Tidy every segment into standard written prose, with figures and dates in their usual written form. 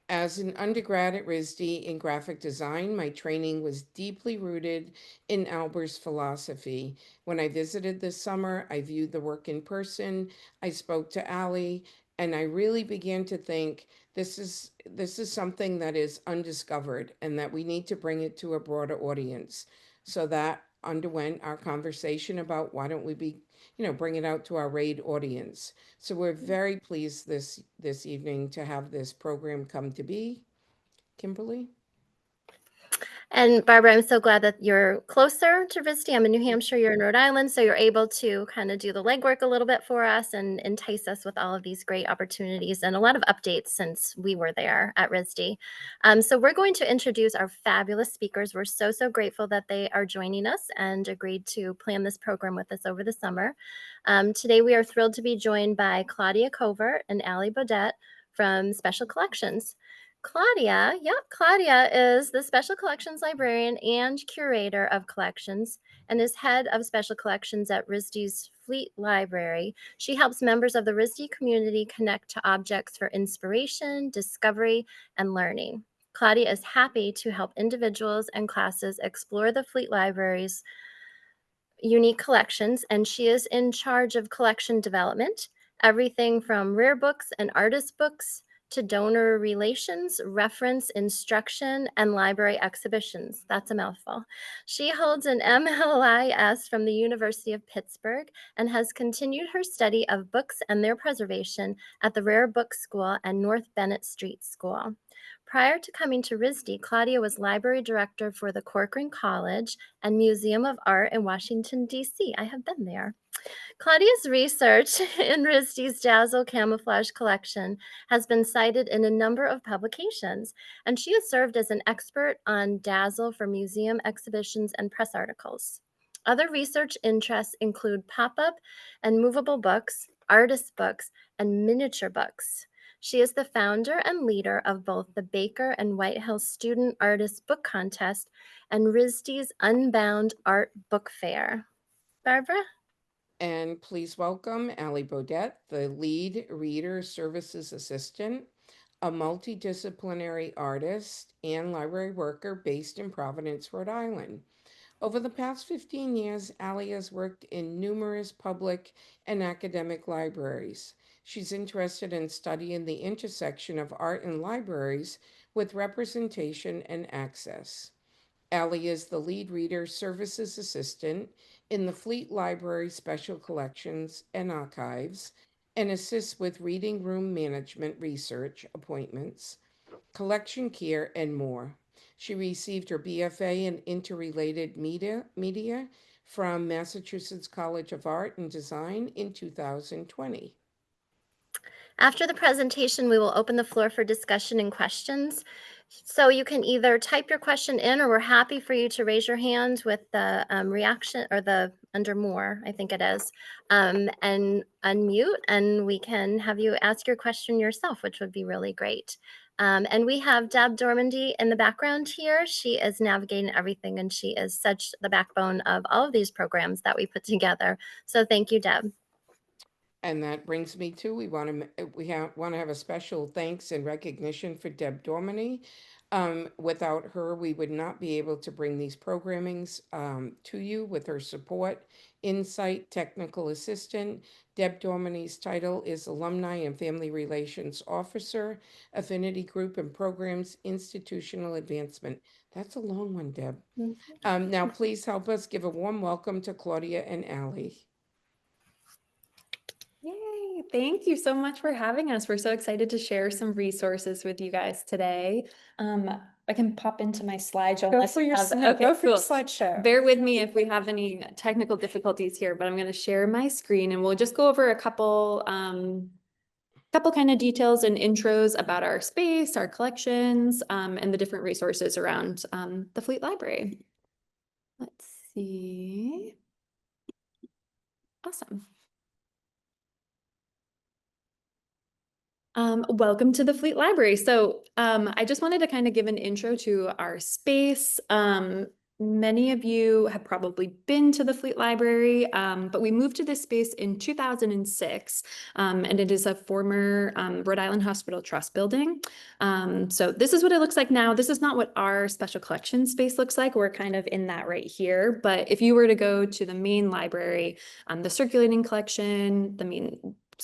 As an undergrad at RISD in graphic design, my training was deeply rooted in Albert's philosophy. When I visited this summer, I viewed the work in person, I spoke to Ali, and I really began to think this is something that is undiscovered and that we need to bring it to a broader audience. So that underwent our conversation about why don't we bring it out to our RAID audience. So we're very pleased this evening to have this program come to be. Kimberly? And Barbara, I'm so glad that you're closer to RISD. I'm in New Hampshire, you're in Rhode Island, so you're able to kind of do the legwork a little bit for us and entice us with all of these great opportunities and a lot of updates since we were there at RISD. So we're going to introduce our fabulous speakers. We're so grateful that they are joining us and agreed to plan this program with us over the summer. Today we are thrilled to be joined by Claudia Covert and Ali Bodette from Special Collections. Claudia is the Special Collections Librarian and Curator of Collections and is head of Special Collections at RISD's Fleet Library. She helps members of the RISD community connect to objects for inspiration, discovery, and learning. Claudia is happy to help individuals and classes explore the Fleet Library's unique collections, and she is in charge of collection development, everything from rare books and artist books to donor relations, reference, instruction, and library exhibitions. That's a mouthful. She holds an MLIS from the University of Pittsburgh and has continued her study of books and their preservation at the Rare Book School and North Bennett Street School. Prior to coming to RISD, Claudia was library director for the Corcoran College and Museum of Art in Washington, D.C. I have been there. Claudia's research in RISD's Dazzle Camouflage collection has been cited in a number of publications, and she has served as an expert on Dazzle for museum exhibitions and press articles. Other research interests include pop-up and movable books, artist books, and miniature books. She is the founder and leader of both the Baker and Whitehill Student Artist Book Contest and RISD's Unbound Art Book Fair. Barbara? And please welcome Ali Bodette, the lead reader services assistant, a multidisciplinary artist and library worker based in Providence, Rhode Island. Over the past 15 years, Ali has worked in numerous public and academic libraries. She's interested in studying the intersection of art and libraries with representation and access. Ali is the lead reader services assistant in the Fleet Library Special Collections and Archives and assists with reading room management research appointments, collection care, and more. She received her BFA in Interrelated Media from Massachusetts College of Art and Design in 2020. After the presentation, we will open the floor for discussion and questions. So you can either type your question in, or we're happy for you to raise your hand with the reaction or the under more, I think it is, and unmute, and we can have you ask your question yourself, which would be really great. And we have Deb Dormandy in the background here. She is navigating everything, and she is such the backbone of all of these programs that we put together. So thank you, Deb. And that brings me to want to have a special thanks and recognition for Deb Dormany. Without her, we would not be able to bring these programmings to you with her support, insight, technical assistant. Deb Dormany's title is Alumni and Family Relations Officer, Affinity Group and Programs, Institutional Advancement. That's a long one, Deb. Now, please help us give a warm welcome to Claudia and Ali. Yay! Thank you so much for having us. We're so excited to share some resources with you guys today. I can pop into my slideshow. Go for your slideshow. Bear with me if we have any technical difficulties here, but I'm going to share my screen and we'll just go over a couple kind of details and intros about our space, our collections, and the different resources around the Fleet Library. Let's see. Awesome. Welcome to the Fleet Library. So I just wanted to kind of give an intro to our space. many of you have probably been to the Fleet Library, but we moved to this space in 2006, and it is a former Rhode Island Hospital Trust building. So this is what it looks like now. This is not what our special collections space looks like. We're kind of in that right here. But if you were to go to the main library, the circulating collection,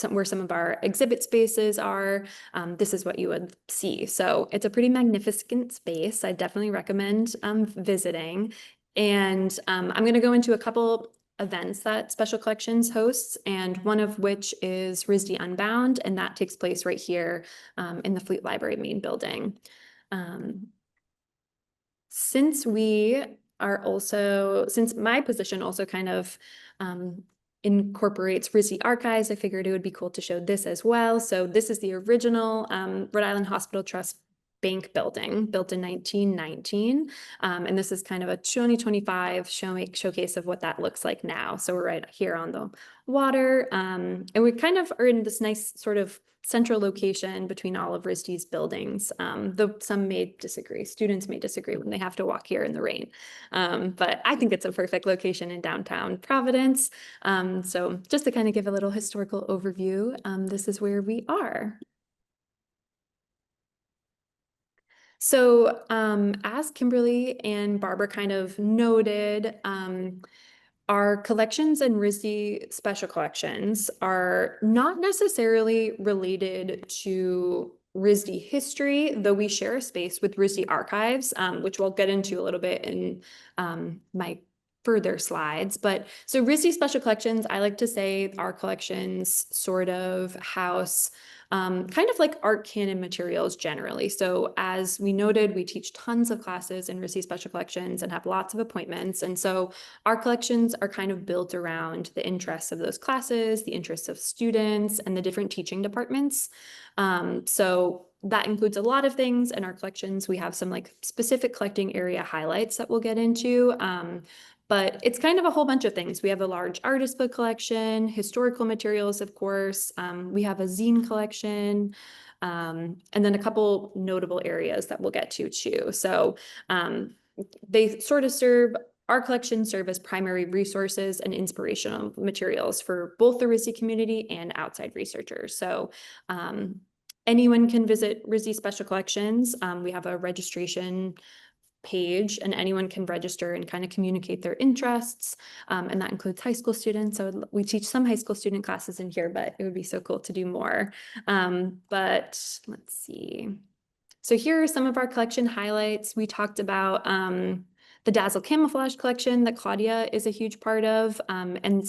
where some of our exhibit spaces are, this is what you would see. So it's a pretty magnificent space. I definitely recommend visiting. And I'm going to go into a couple events that Special Collections hosts, and one of which is RISD Unbound, and that takes place right here in the Fleet Library main building. Since my position also kind of incorporates RISD archives, I figured it would be cool to show this as well. So this is the original Rhode Island Hospital Trust Bank building, built in 1919. And this is kind of a 2025 showcase of what that looks like now. So we're right here on the water. And we kind of are in this nice sort of central location between all of RISD's buildings. Though some may disagree, students may disagree when they have to walk here in the rain. But I think it's a perfect location in downtown Providence. So just to kind of give a little historical overview, this is where we are. So as Kimberly and Barbara kind of noted, our collections and RISD special collections are not necessarily related to RISD history, though we share a space with RISD archives, which we'll get into a little bit in my further slides. But so RISD special collections, I like to say our collections sort of house kind of like art canon materials generally. So as we noted, we teach tons of classes in RISD special collections and have lots of appointments. And so our collections are kind of built around the interests of those classes, the interests of students, and the different teaching departments. So that includes a lot of things in our collections. We have some like specific collecting area highlights that we'll get into. But it's kind of a whole bunch of things. We have a large artist book collection, historical materials, of course. We have a zine collection, and then a couple notable areas that we'll get to too. So they sort of our collections serve as primary resources and inspirational materials for both the RISD community and outside researchers. So anyone can visit RISD Special Collections. We have a registration page, and anyone can register and kind of communicate their interests. And that includes high school students. So we teach some high school student classes in here, but it would be so cool to do more. But let's see. So here are some of our collection highlights. We talked about the Dazzle Camouflage collection that Claudia is a huge part of. And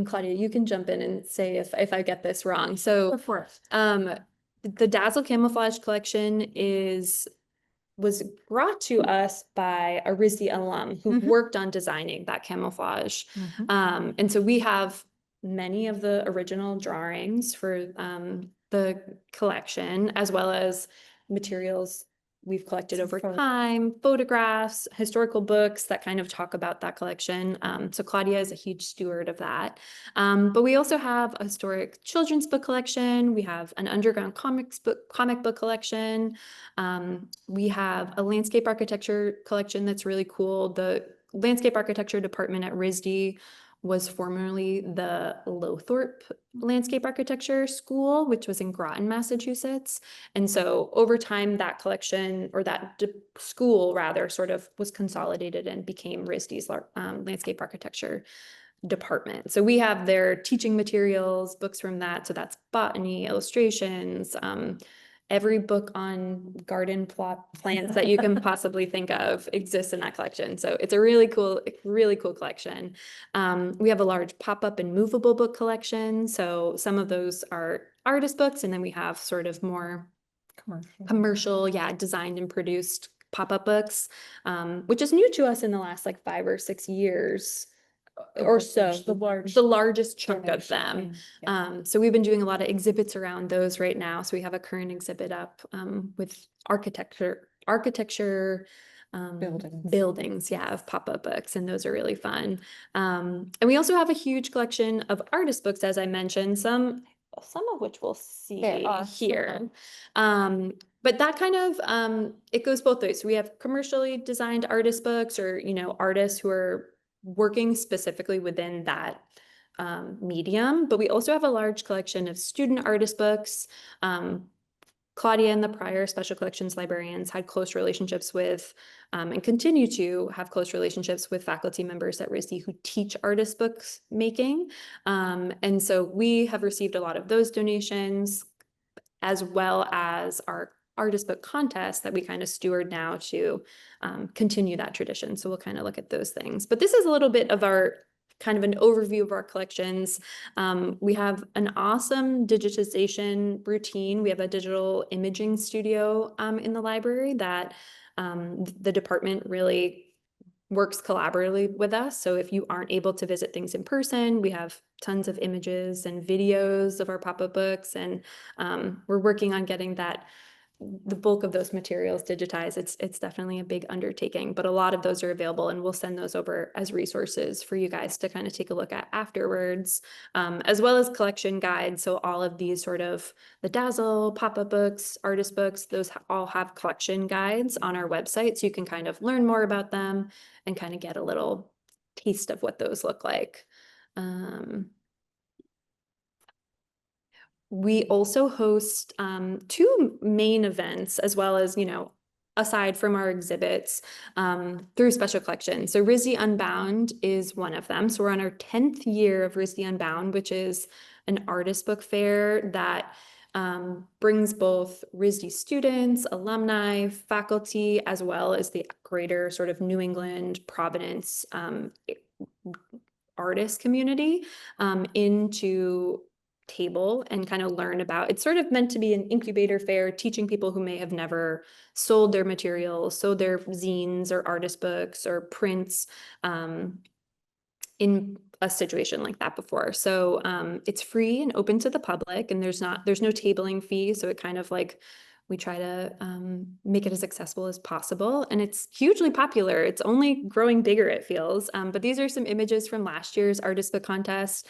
Claudia, you can jump in and say if I get this wrong. So the Dazzle Camouflage collection was brought to us by a RISD alum who worked on designing that camouflage. And so we have many of the original drawings for the collection, as well as materials we've collected over time, photographs, historical books that kind of talk about that collection. So Claudia is a huge steward of that. But we also have a historic children's book collection. We have an underground comic book collection. We have a landscape architecture collection that's really cool. The landscape architecture department at RISD was formerly the Lothrop Landscape Architecture School, which was in Groton, Massachusetts. And so over time, that collection, or that school rather, sort of was consolidated and became RISD's landscape architecture department. So we have their teaching materials, books from that. So that's botany, illustrations, every book on garden plants that you can possibly think of exists in that collection. So it's a really cool collection. We have a large pop-up and movable book collection. So some of those are artist books, and then we have sort of more commercial, designed and produced pop-up books, which is new to us in the last like 5 or 6 years. Or so, the largest chunk of them. So we've been doing a lot of exhibits around those right now. So we have a current exhibit up with architecture buildings, of pop-up books, and those are really fun. And we also have a huge collection of artist books, as I mentioned, some some of which we'll see There are here. But that kind of, it goes both ways. We have commercially designed artist books, or, you know, artists who are working specifically within that medium, but we also have a large collection of student artist books. Claudia and the prior special collections librarians had close relationships with, and continue to have close relationships with faculty members at RISD who teach artist books making. And so we have received a lot of those donations, as well as our artist book contest that we kind of steward now to continue that tradition. So we'll kind of look at those things. But this is a little bit of our kind of an overview of our collections. We have an awesome digitization routine. We have a digital imaging studio in the library that the department really works collaboratively with us. So if you aren't able to visit things in person, we have tons of images and videos of our pop-up books, and we're working on getting the bulk of those materials digitized. It's definitely a big undertaking, but a lot of those are available, and we'll send those over as resources for you guys to kind of take a look at afterwards, as well as collection guides. So all of these sort of the Dazzle, pop-up books, artist books, those all have collection guides on our website. So you can kind of learn more about them and kind of get a little taste of what those look like. We also host two main events, as well as, you know, aside from our exhibits, through special collections. So RISD Unbound is one of them. So we're on our 10th year of RISD Unbound, which is an artist book fair that brings both RISD students, alumni, faculty, as well as the greater sort of New England, Providence artist community into table and kind of learn about. It's sort of meant to be an incubator fair, teaching people who may have never sold their materials, sold their zines or artist books or prints in a situation like that before. So it's free and open to the public, and there's no tabling fee. So it kind of like, we try to make it as accessible as possible, and it's hugely popular. It's only growing bigger, it feels. But these are some images from last year's artist book contest.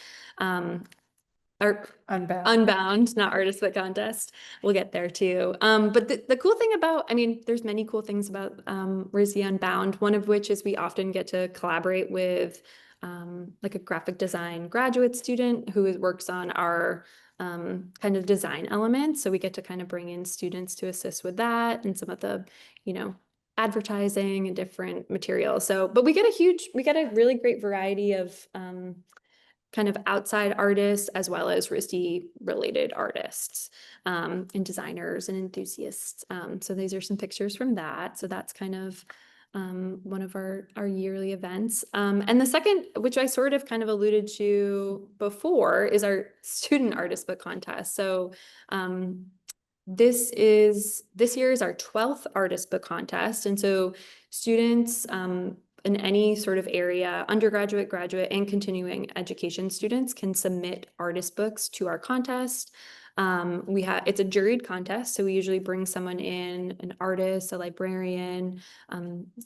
Or Unbound, not artist book contest. We'll get there too. But the cool thing about, I mean, there's many cool things about RISD Unbound, one of which is we often get to collaborate with like a graphic design graduate student who works on our kind of design elements. So we get to kind of bring in students to assist with that and some of the, you know, advertising and different materials. So, but we get a really great variety of kind of outside artists, as well as RISD related artists and designers and enthusiasts. So these are some pictures from that. So that's kind of one of our yearly events. And the second, which I sort of kind of alluded to before, is our student artist book contest. So this year is our 12th artist book contest. And so students in any sort of area, undergraduate, graduate, and continuing education students can submit artist books to our contest. It's a juried contest, so we usually bring someone in, an artist, a librarian,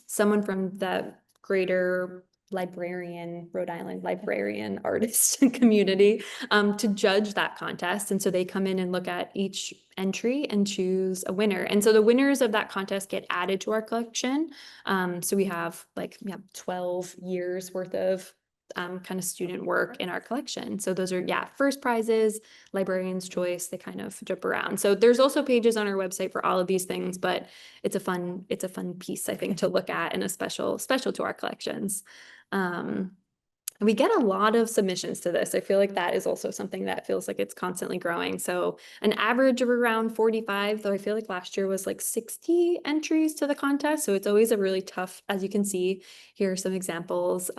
someone from the greater Rhode Island librarian artist community to judge that contest. And so they come in and look at each entry and choose a winner. And so the winners of that contest get added to our collection. So we have 12 years worth of kind of student work in our collection. So those are, first prizes, librarian's choice, they kind of jump around. So there's also pages on our website for all of these things, but it's a fun piece, I think, to look at, and a special to our collections. We get a lot of submissions to this. I feel like that is also something that feels like it's constantly growing. So an average of around 45, though I feel like last year was like 60 entries to the contest. So it's always a really tough, as you can see, here are some examples.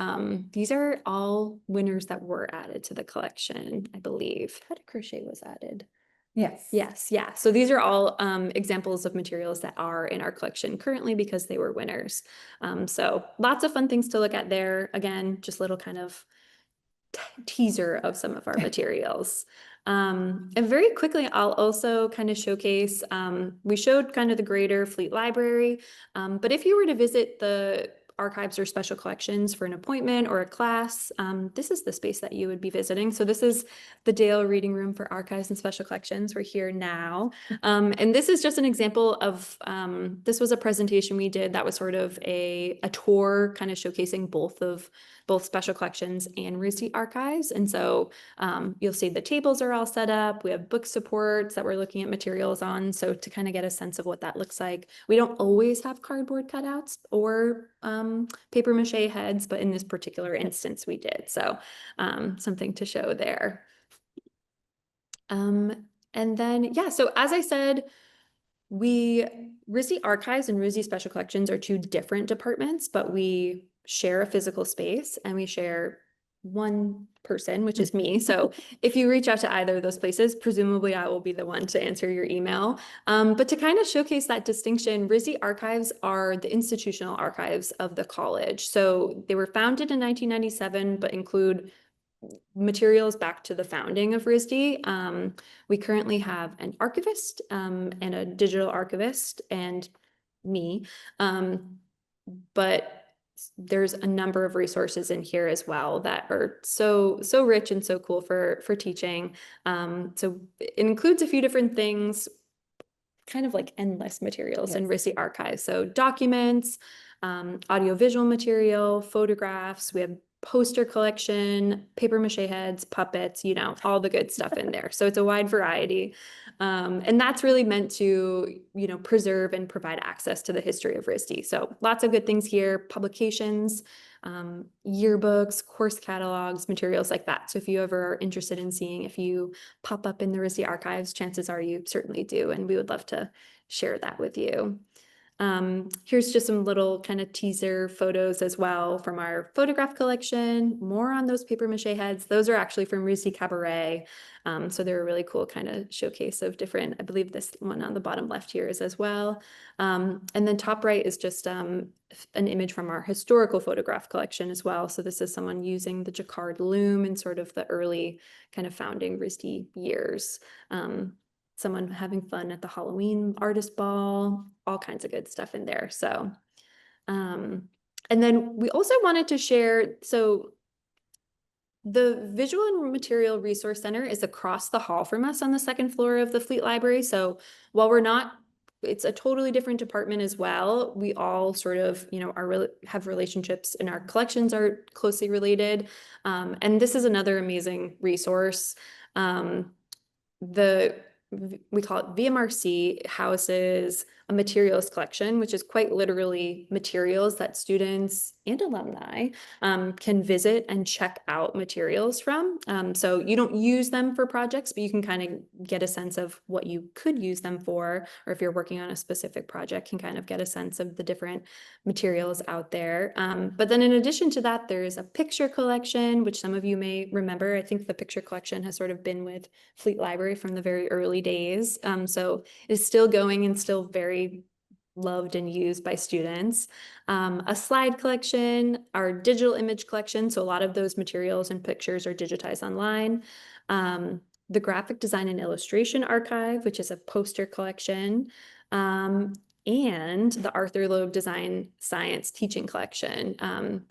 These are all winners that were added to the collection, I believe. How did crochet was added? Yes. Yes. Yeah. So these are all examples of materials that are in our collection currently because they were winners. So lots of fun things to look at there. Again, just little kind of teaser of some of our materials. And very quickly, I'll also kind of showcase, we showed kind of the greater Fleet Library, but if you were to visit the archives or special collections for an appointment or a class, this is the space that you would be visiting. So this is the Dale Reading Room for Archives and Special Collections. We're here now. And this is just an example of, this was a presentation we did that was sort of a tour kind of showcasing both special collections and RISD archives. And so you'll see the tables are all set up. We have book supports that we're looking at materials on. So to kind of get a sense of what that looks like. We don't always have cardboard cutouts or paper mache heads, but in this particular instance we did. So something to show there. And then, yeah, so as I said, RISD Archives and RISD Special Collections are two different departments, but we share a physical space and we share one person, which is me. So if you reach out to either of those places, presumably I will be the one to answer your email. But to kind of showcase that distinction, RISD Archives are the institutional archives of the college. So they were founded in 1997, but include materials back to the founding of RISD. We currently have an archivist and a digital archivist and me, but there's a number of resources in here as well that are so rich and so cool for teaching. So it includes a few different things, kind of like endless materials in RISD archives. So documents, audiovisual material, photographs, we have poster collection, paper mache heads, puppets, you know, all the good stuff in there. So it's a wide variety. And that's really meant to, you know, preserve and provide access to the history of RISD. So lots of good things here, publications, yearbooks, course catalogs, materials like that. So if you ever are interested in seeing if you pop up in the RISD archives, chances are you certainly do. And we would love to share that with you. Here's just some little kind of teaser photos as well from our photograph collection, more on those paper mache heads. Those are actually from RISD Cabaret. So they're a really cool kind of showcase of different, I believe this one on the bottom left here is as well. And then top right is just an image from our historical photograph collection as well. So this is someone using the Jacquard loom in sort of the early kind of founding RISD years. Someone having fun at the Halloween artist ball, all kinds of good stuff in there. So, and then we also wanted to share, so the Visual and Material Resource Center is across the hall from us on the second floor of the Fleet Library. So while we're not, it's a totally different department as well. We all sort of, you know, have relationships and our collections are closely related. And this is another amazing resource. We call it VMRC, houses a materials collection, which is quite literally materials that students and alumni can visit and check out materials from. So you don't use them for projects, but you can kind of get a sense of what you could use them for, or if you're working on a specific project, can kind of get a sense of the different materials out there. But then in addition to that, there's a picture collection, which some of you may remember. I think the picture collection has sort of been with Fleet Library from the very early days. So it's still going and still very loved and used by students. A slide collection, our digital image collection. So a lot of those materials and pictures are digitized online. The graphic design and illustration archive, which is a poster collection. And the Arthur Loeb Design Science Teaching Collection,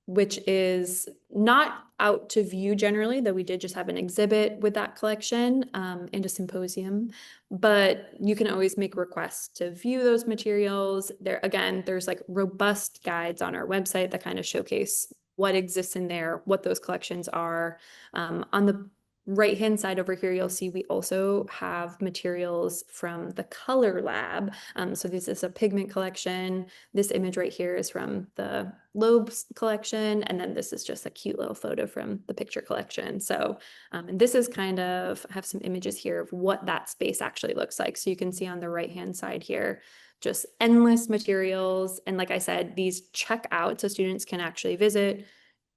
which is not out to view generally, though we did just have an exhibit with that collection and a symposium, but you can always make requests to view those materials. There's like robust guides on our website that kind of showcase what exists in there, what those collections are. On the right-hand side over here, you'll see we also have materials from the Color Lab. So this is a pigment collection. This image right here is from the Loeb's collection. And then this is just a cute little photo from the picture collection. So, and this is kind of, I have some images here of what that space actually looks like. So you can see on the right-hand side here, just endless materials. And like I said, these check out so students can actually visit,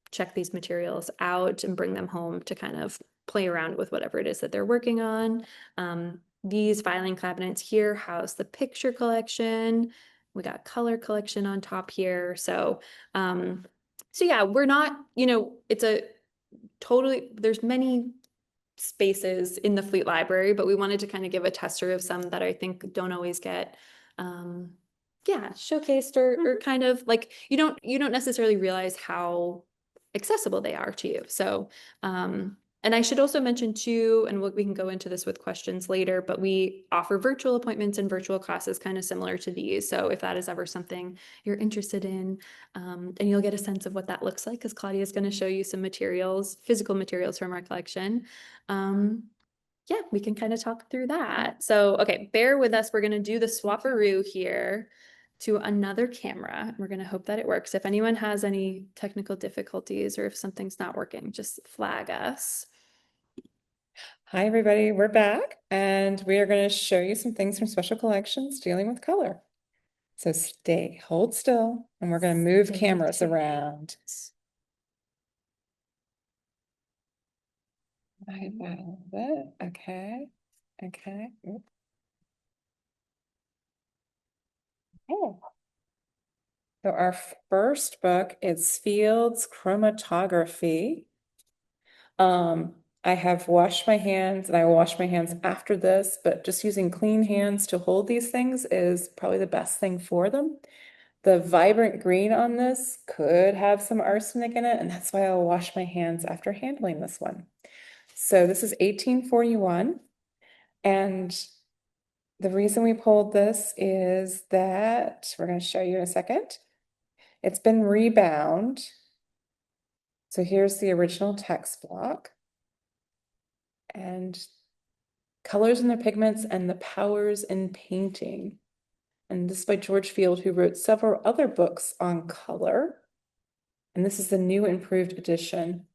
check these materials out and bring them home to kind of play around with whatever it is that they're working on. These filing cabinets here house the picture collection. We got color collection on top here. So, yeah, we're not, you know, it's a totally, there's many spaces in the Fleet Library, but we wanted to kind of give a tester of some that I think don't always get yeah, showcased or kind of like you don't necessarily realize how accessible they are to you. So, and I should also mention too, and we can go into this with questions later, but we offer virtual appointments and virtual classes kind of similar to these. So if that is ever something you're interested in, and you'll get a sense of what that looks like, because Claudia is going to show you some materials, physical materials from our collection. Yeah, we can kind of talk through that. So, okay, bear with us. We're going to do the swaparoo here to another camera. We're going to hope that it works. If anyone has any technical difficulties or if something's not working, just flag us. Hi, everybody. We're back and we are going to show you some things from special collections dealing with color. So hold still, and we're going to move cameras around. I that a little bit. Okay. Okay. Oh. So our first book is Field's Chromatography. I have washed my hands and I will wash my hands after this, but just using clean hands to hold these things is probably the best thing for them. The vibrant green on this could have some arsenic in it, and that's why I'll wash my hands after handling this one. So this is 1841, and the reason we pulled this is that we're going to show you in a second. It's been rebound. So here's the original text block. And colors and their pigments and the powers in painting. And this is by George Field, who wrote several other books on color. And this is the new improved edition.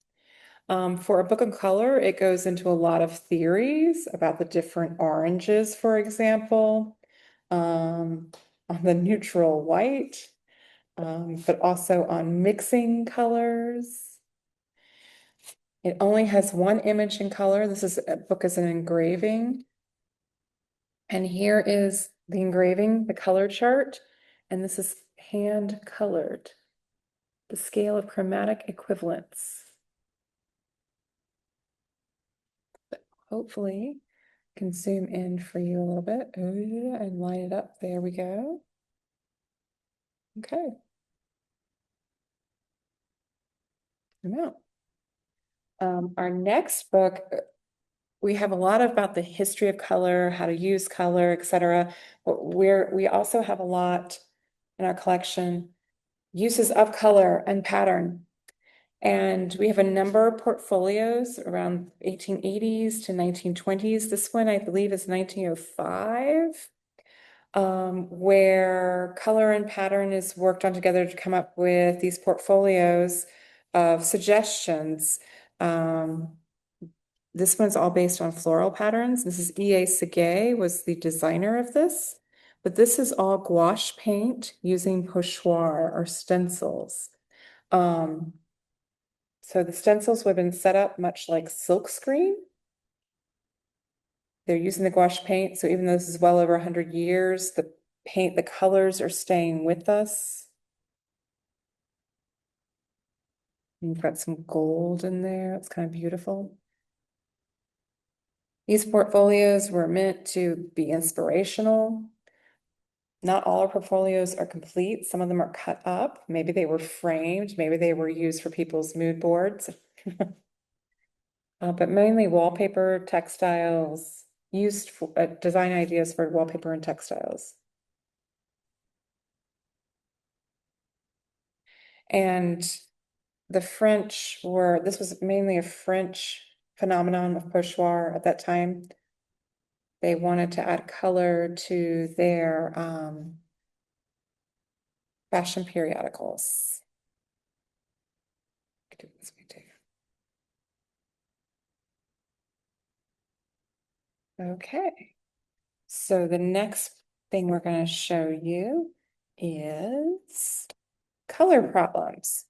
For a book on color, it goes into a lot of theories about the different oranges, for example, on the neutral white, but also on mixing colors. It only has one image in color. This is a book as an engraving. And here is the engraving, the color chart, and this is hand colored, the scale of chromatic equivalence. But hopefully can zoom in for you a little bit and line it up. There we go. Okay. Zoom out. Our next book, we have a lot about the history of color, how to use color, etc. But we also have a lot in our collection, uses of color and pattern. And we have a number of portfolios around 1880s to 1920s. This one, I believe, is 1905, where color and pattern is worked on together to come up with these portfolios of suggestions. This one's all based on floral patterns. This is E.A. Segay was the designer of this, but this is all gouache paint using pochoir or stencils. So the stencils would have been set up much like silkscreen. They're using the gouache paint, so even though this is well over 100 years, the paint, the colors are staying with us. You've got some gold in there. It's kind of beautiful. These portfolios were meant to be inspirational. Not all our portfolios are complete. Some of them are cut up. Maybe they were framed. Maybe they were used for people's mood boards. But mainly wallpaper, textiles, used for design ideas for wallpaper and textiles. And the French this was mainly a French phenomenon of pochoir at that time. They wanted to add color to their fashion periodicals. Do it this way too. Okay, so the next thing we're going to show you is Color Problems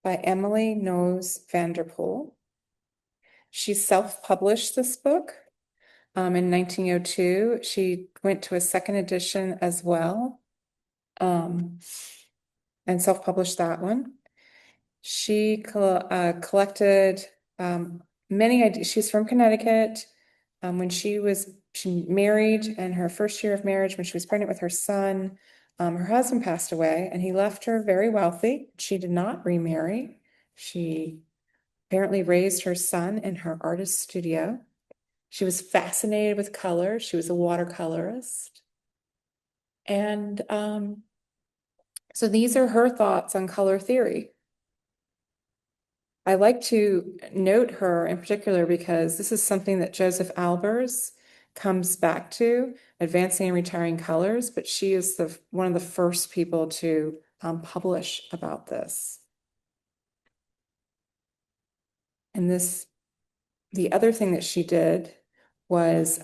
by Emily Nose Vanderpool. She self-published this book in 1902. She went to a second edition as well, and self-published that one. She collected many ideas. She's from Connecticut. When she married, and her first year of marriage, when she was pregnant with her son, Her husband passed away and he left her very wealthy. She did not remarry. She apparently raised her son in her artist studio. She was fascinated with color. She was a watercolorist. And so these are her thoughts on color theory. I like to note her in particular because this is something that Joseph Albers comes back to, advancing and retiring colors, but she is one of the first people to publish about this. And the other thing that she did was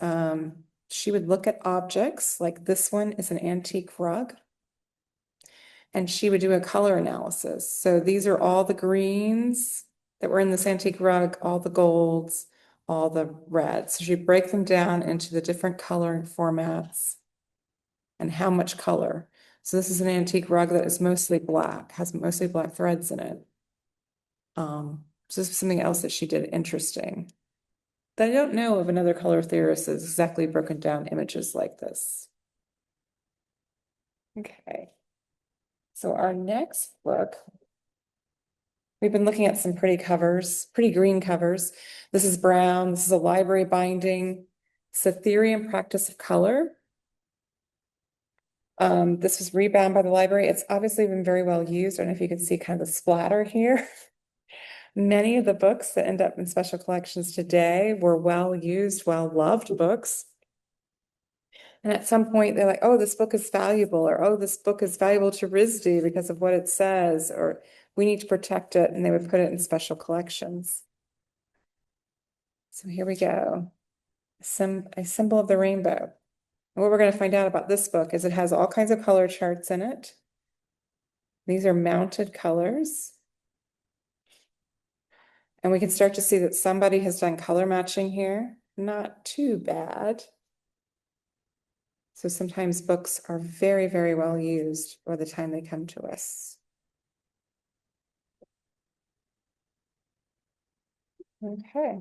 she would look at objects, like this one is an antique rug, and she would do a color analysis. So these are all the greens that were in this antique rug, all the golds, all the reds. So she'd break them down into the different coloring formats and how much color. So this is an antique rug that is mostly black, has mostly black threads in it. So this is something else that she did interesting. That I don't know of another color theorist that's exactly broken down images like this. Okay. So our next book, we've been looking at some pretty covers, pretty green covers. This is brown. This is a library binding. It's a theory and practice of color. This was rebound by the library. It's obviously been very well used. I don't know if you can see kind of the splatter here. Many of the books that end up in special collections today were well used, well loved books. And at some point they're like, oh, this book is valuable, or oh, this book is valuable to RISD because of what it says, or we need to protect it, and they would put it in special collections. So here we go. A symbol of the rainbow. And what we're going to find out about this book is it has all kinds of color charts in it. These are mounted colors. And we can start to see that somebody has done color matching here. Not too bad. So sometimes books are very, very well used by the time they come to us. Okay.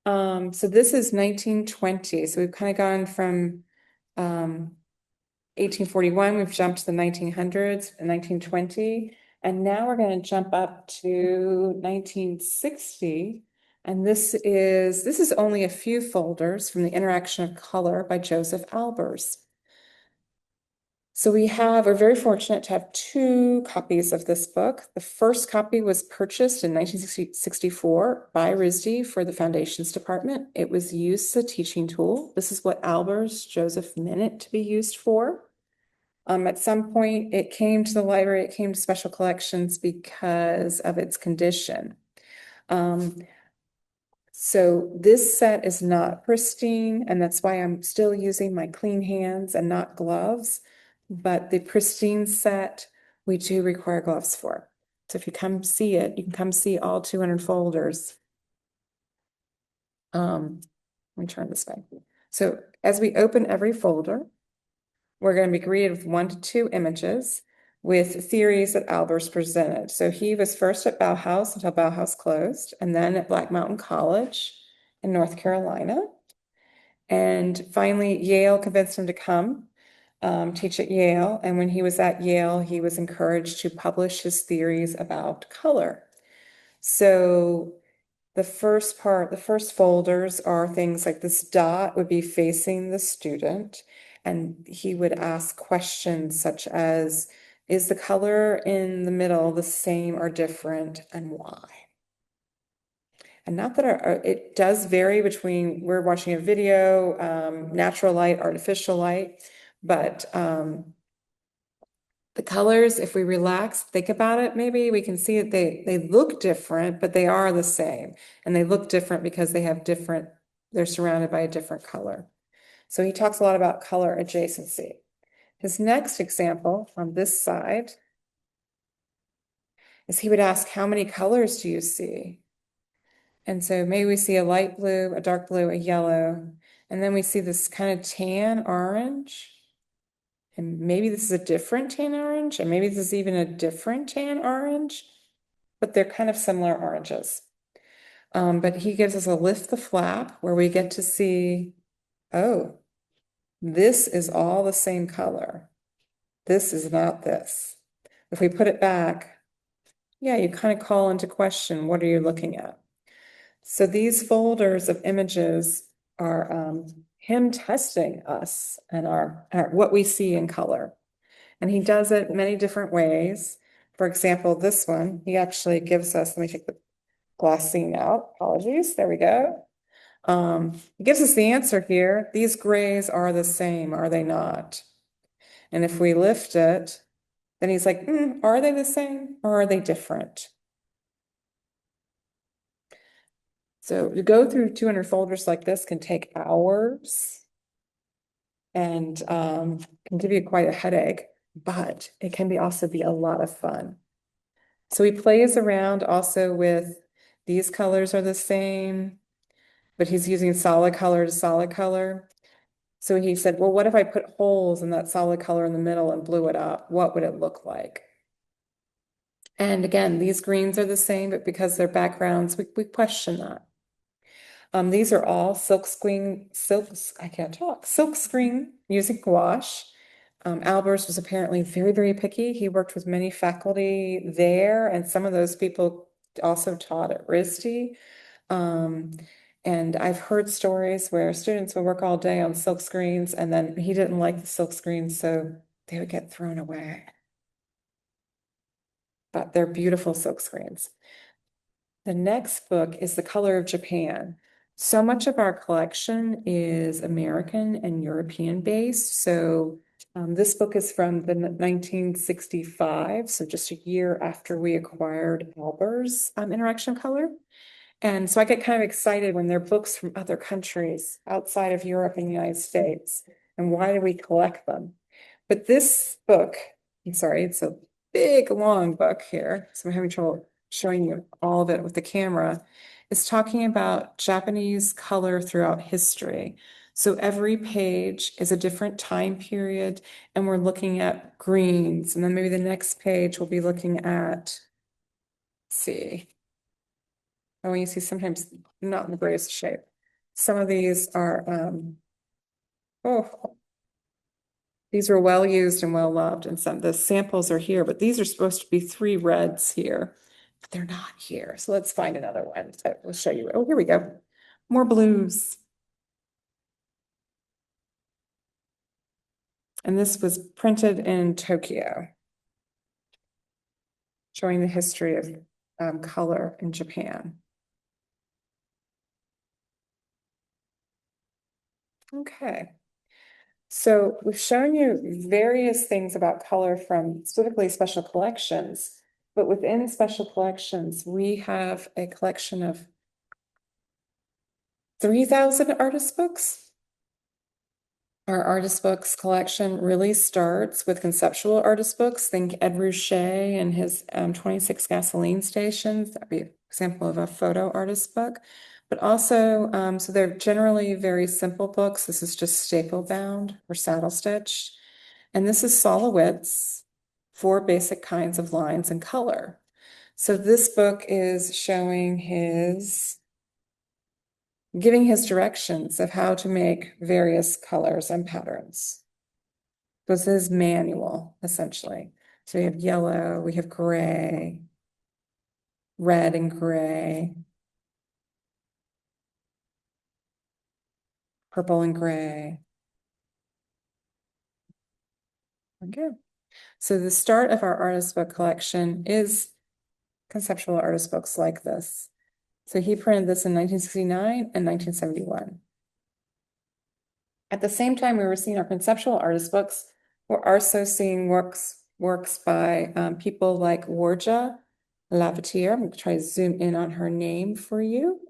So this is 1920. So we've kind of gone from 1841, we've jumped to the 1900s and 1920. And now we're going to jump up to 1960. And this is only a few folders from The Interaction of Color by Joseph Albers. So we're very fortunate to have two copies of this book. The first copy was purchased in 1964 by RISD for the Foundations Department. It was used as a teaching tool. This is what Joseph meant it to be used for. At some point, it came to the library, it came to special collections because of its condition. So this set is not pristine, and that's why I'm still using my clean hands and not gloves. But the pristine set, we do require gloves for. So if you come see it, you can come see all 200 folders. Let me turn this way. So as we open every folder, we're going to be greeted with 1 to 2 images with theories that Albers presented. So he was first at Bauhaus until Bauhaus closed, and then at Black Mountain College in North Carolina. And finally, Yale convinced him to come teach at Yale. And when he was at Yale, he was encouraged to publish his theories about color. So the first folders are things like this dot would be facing the student, and he would ask questions such as, is the color in the middle the same or different, and why? And not that it does vary between, we're watching a video, natural light, artificial light, but the colors, if we relax, think about it, maybe we can see it. They look different, but they are the same. And they look different because they're surrounded by a different color. So he talks a lot about color adjacency. His next example on this side is he would ask, how many colors do you see? And so maybe we see a light blue, a dark blue, a yellow, and then we see this kind of tan orange. And maybe this is a different tan orange, and maybe this is even a different tan orange, but they're kind of similar oranges. But he gives us a lift the flap where we get to see, oh, this is all the same color. This is not this. If we put it back, yeah, you kind of call into question, what are you looking at? So these folders of images are him testing us and our what we see in color. And he does it many different ways. For example, this one, he actually gives us, let me take the glossine out, apologies, there we go. He gives us the answer here. These grays are the same, are they not? And if we lift it, then he's like, are they the same or are they different? So to go through 200 folders like this can take hours and can give you quite a headache, but it can also be a lot of fun. So he plays around also with these colors are the same, but he's using solid color to solid color. So he said, well, what if I put holes in that solid color in the middle and blew it up? What would it look like? And again, these greens are the same, but because they're backgrounds, we question that. These are all silk screen using gouache. Albers was apparently very, very picky. He worked with many faculty there, and some of those people also taught at RISD. And I've heard stories where students would work all day on silk screens, and then he didn't like the silk screens, so they would get thrown away. But they're beautiful silk screens. The next book is The Color of Japan. So much of our collection is American and European based. So this book is from the 1965, so just a year after we acquired Albers Interaction Color. And so I get kind of excited when there are books from other countries outside of Europe and the United States. And why do we collect them? But this book, I'm sorry, it's a big, long book here. So I'm having trouble showing you all of it with the camera. It's talking about Japanese color throughout history. So every page is a different time period, and we're looking at greens. And then maybe the next page we'll be looking at, let's see. Oh, you see sometimes not in the greatest shape. Some of these are, these are well used and well loved, and some the samples are here, but these are supposed to be 3 reds here, but they're not here. So let's find another one that will show you. Oh, here we go. More blues. And this was printed in Tokyo, showing the history of color in Japan. Okay. So we've shown you various things about color from specifically special collections, but within special collections, we have a collection of 3,000 artist books. Our artist books collection really starts with conceptual artist books. Think Ed Ruscha and his 26 gasoline stations. That'd be an example of a photo artist book. But also, so they're generally very simple books. This is just staple bound or saddle stitched. And this is Solowitz, 4 basic kinds of lines and color. So this book is showing giving his directions of how to make various colors and patterns. This is manual, essentially. So we have yellow, we have gray, red and gray, purple and gray. Okay. So the start of our artist book collection is conceptual artist books like this. So he printed this in 1969 and 1971. At the same time we were seeing our conceptual artist books, we're also seeing works by people like Warja Lavatier. I'm going to try to zoom in on her name for you.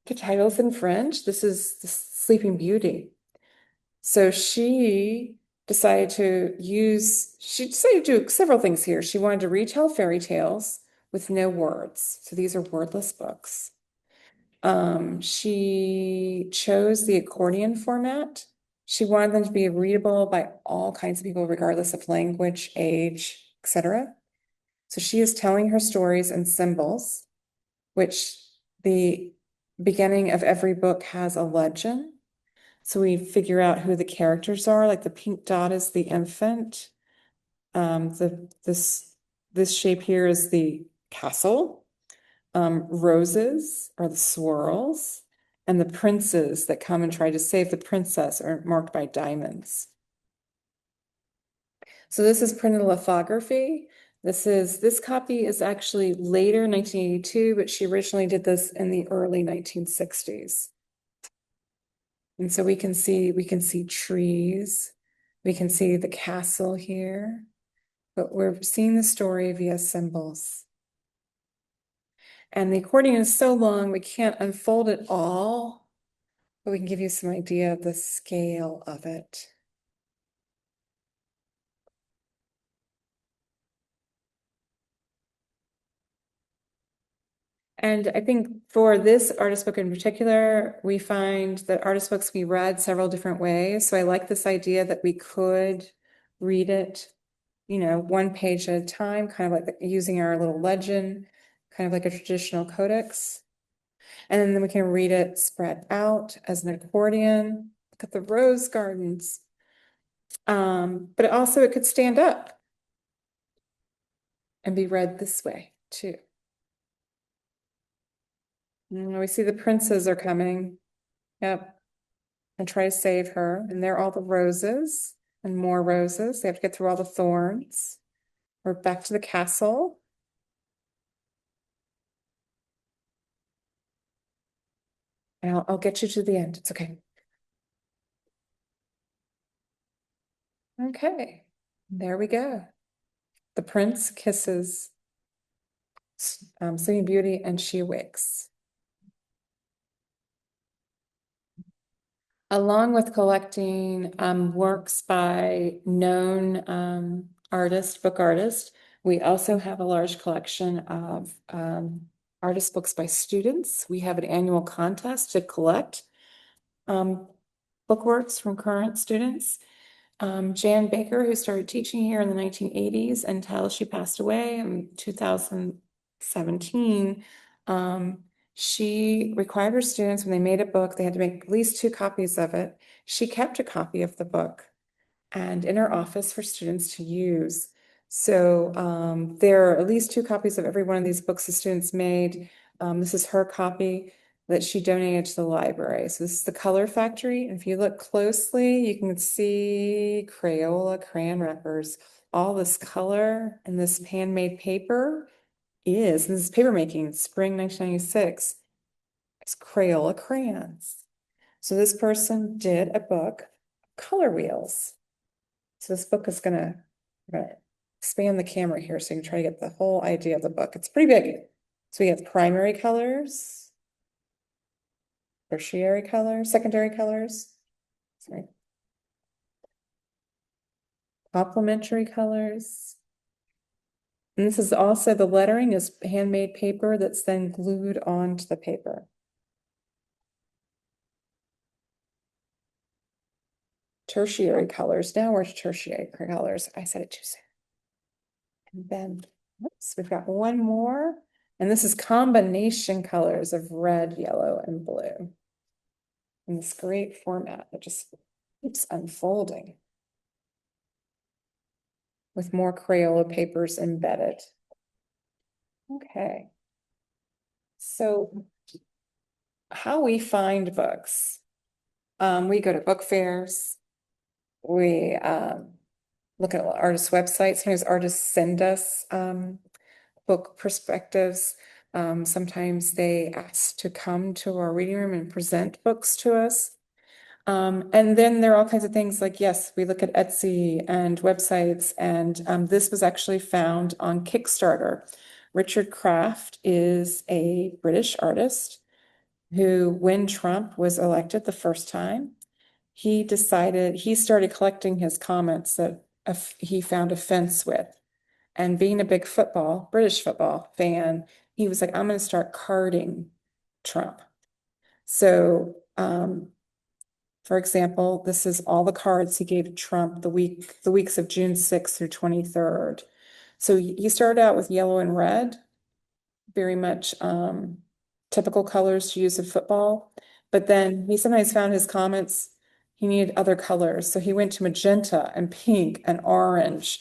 The title's in French. This is The Sleeping Beauty. So she decided to do several things here. She wanted to retell fairy tales with no words. So these are wordless books. She chose the accordion format. She wanted them to be readable by all kinds of people, regardless of language, age, etc. So she is telling her stories in symbols, which the beginning of every book has a legend. So we figure out who the characters are, like the pink dot is the infant. This shape here is the castle. Roses are the swirls, and the princes that come and try to save the princess are marked by diamonds. So this is printed lithography. This copy is actually later, 1982, but she originally did this in the early 1960s. And so we can see trees, we can see the castle here, but we're seeing the story via symbols. And the accordion is so long, we can't unfold it all, but we can give you some idea of the scale of it. And I think for this artist book in particular, we find that artist books can be read several different ways. So I like this idea that we could read it, one page at a time, kind of like using our little legend, kind of like a traditional codex. And then we can read it spread out as an accordion. Look at the rose gardens. But also it could stand up and be read this way too. And we see the princes are coming. Yep. And try to save her. And there are all the roses and more roses. They have to get through all the thorns. We're back to the castle. And I'll get you to the end. It's okay. Okay. There we go. The prince kisses Sleeping Beauty and she awakes. Along with collecting works by known book artists, we also have a large collection of artist books by students. We have an annual contest to collect bookworks from current students. Jan Baker, who started teaching here in the 1980s until she passed away in 2017, she required her students, when they made a book, they had to make at least 2 copies of it. She kept a copy of the book and in her office for students to use. So there are at least 2 copies of every one of these books the students made. This is her copy that she donated to the library. So this is the Color Factory. And if you look closely, you can see Crayola crayon wrappers. All this color and this handmade paper and this is paper making, spring 1996. It's Crayola crayons. So this person did a book, Color Wheels. So this book is I'm gonna expand the camera here so you can try to get the whole idea of the book. It's pretty big. So we have primary colors, tertiary colors, secondary colors, sorry, complementary colors. And this is also, the lettering is handmade paper that's then glued onto the paper. Tertiary colors. Now we're to tertiary colors. I said it too soon. And then, oops, we've got one more. And this is combination colors of red, yellow, and blue. In this great format that just keeps unfolding with more Crayola papers embedded. Okay. So how we find books. We go to book fairs. We look at artists' websites. Sometimes artists send us book perspectives. Sometimes they ask to come to our reading room and present books to us. And then there are all kinds of things like, yes, we look at Etsy and websites, and this was actually found on Kickstarter. Richard Kraft is a British artist who, when Trump was elected the first time, he started collecting his comments that he found offense with. And being a big British football fan, he was like, I'm going to start carding Trump. So, for example, this is all the cards he gave Trump the weeks of June 6th through 23rd. So he started out with yellow and red, very much typical colors to use in football. But then he sometimes found his comments he needed other colors. So he went to magenta and pink and orange.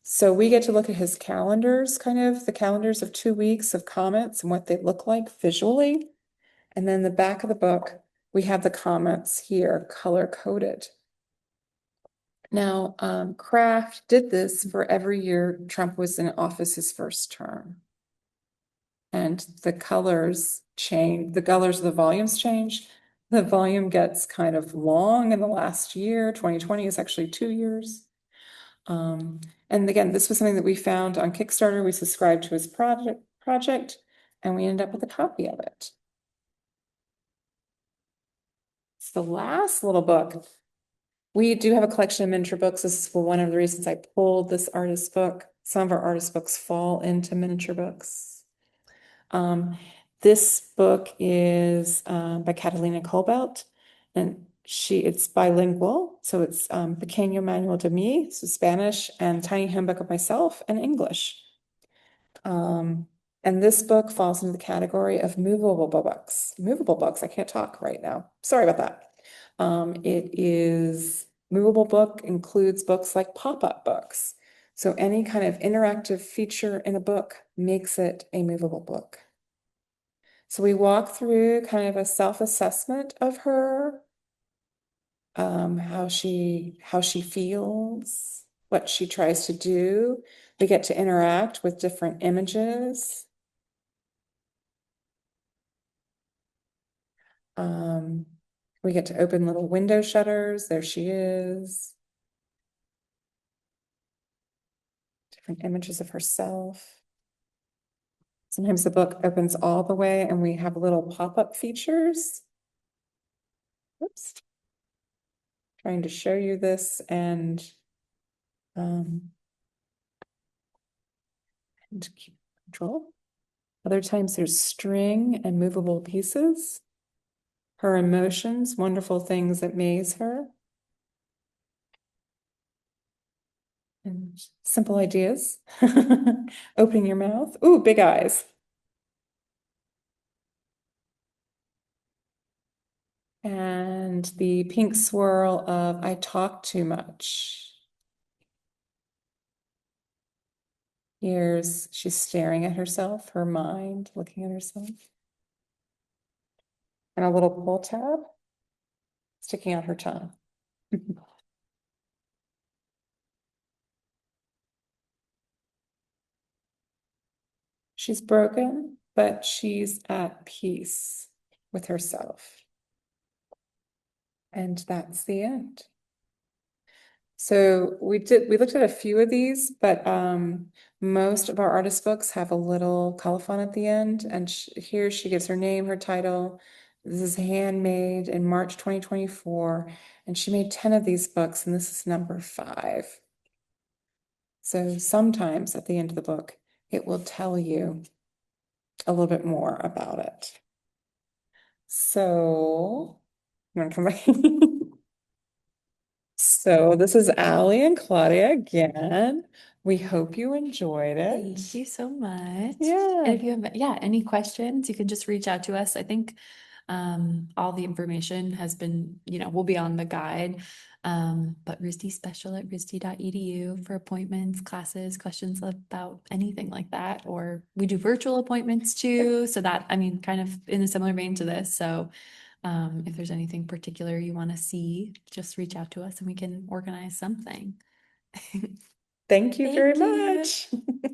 So we get to look at his calendars, kind of the calendars of 2 weeks of comets and what they look like visually. And then the back of the book, we have the comets here color coded. Now, Kraft did this for every year Trump was in office his first term. And the colors change, the colors of the volumes change. The volume gets kind of long in the last year. 2020 is actually 2 years. And again, this was something that we found on Kickstarter. We subscribed to his project, and we ended up with a copy of it. It's the last little book. We do have a collection of miniature books. This is one of the reasons I pulled this artist book. Some of our artist books fall into miniature books. This book is by Catalina Colbelt, and it's bilingual. So it's Pequeño Manual de mí, so Spanish, and Tiny Handbook of Myself, and English. And this book falls into the category of movable books. Movable books, I can't talk right now. Sorry about that. It is movable book, includes books like pop-up books. So any kind of interactive feature in a book makes it a movable book. So we walk through kind of a self-assessment of her, how she feels, what she tries to do. We get to interact with different images. We get to open little window shutters. There she is. Different images of herself. Sometimes the book opens all the way and we have little pop-up features. Oops. Trying to show you this and keep control. Other times there's string and movable pieces. Her emotions, wonderful things that amaze her. And simple ideas. Opening your mouth. Ooh, big eyes. And the pink swirl of I talk too much. She's staring at herself, her mind, looking at herself. And a little pull tab sticking out her tongue. She's broken, but she's at peace with herself. And that's the end. So we looked at a few of these, but most of our artist books have a little colophon at the end. And here she gives her name, her title. This is handmade in March 2024. And she made 10 of these books, and this is number 5. So sometimes at the end of the book, it will tell you a little bit more about it. So, you want to come back? So this is Allie and Claudia again. We hope you enjoyed it. Thank you so much. Yeah. And if you have, any questions, you can just reach out to us. I think all the information has been, will be on the guide. But RISD special at risd.edu for appointments, classes, questions about anything like that. Or we do virtual appointments too. So that, kind of in a similar vein to this. So if there's anything particular you want to see, just reach out to us and we can organize something. Thank you very Thank you. much.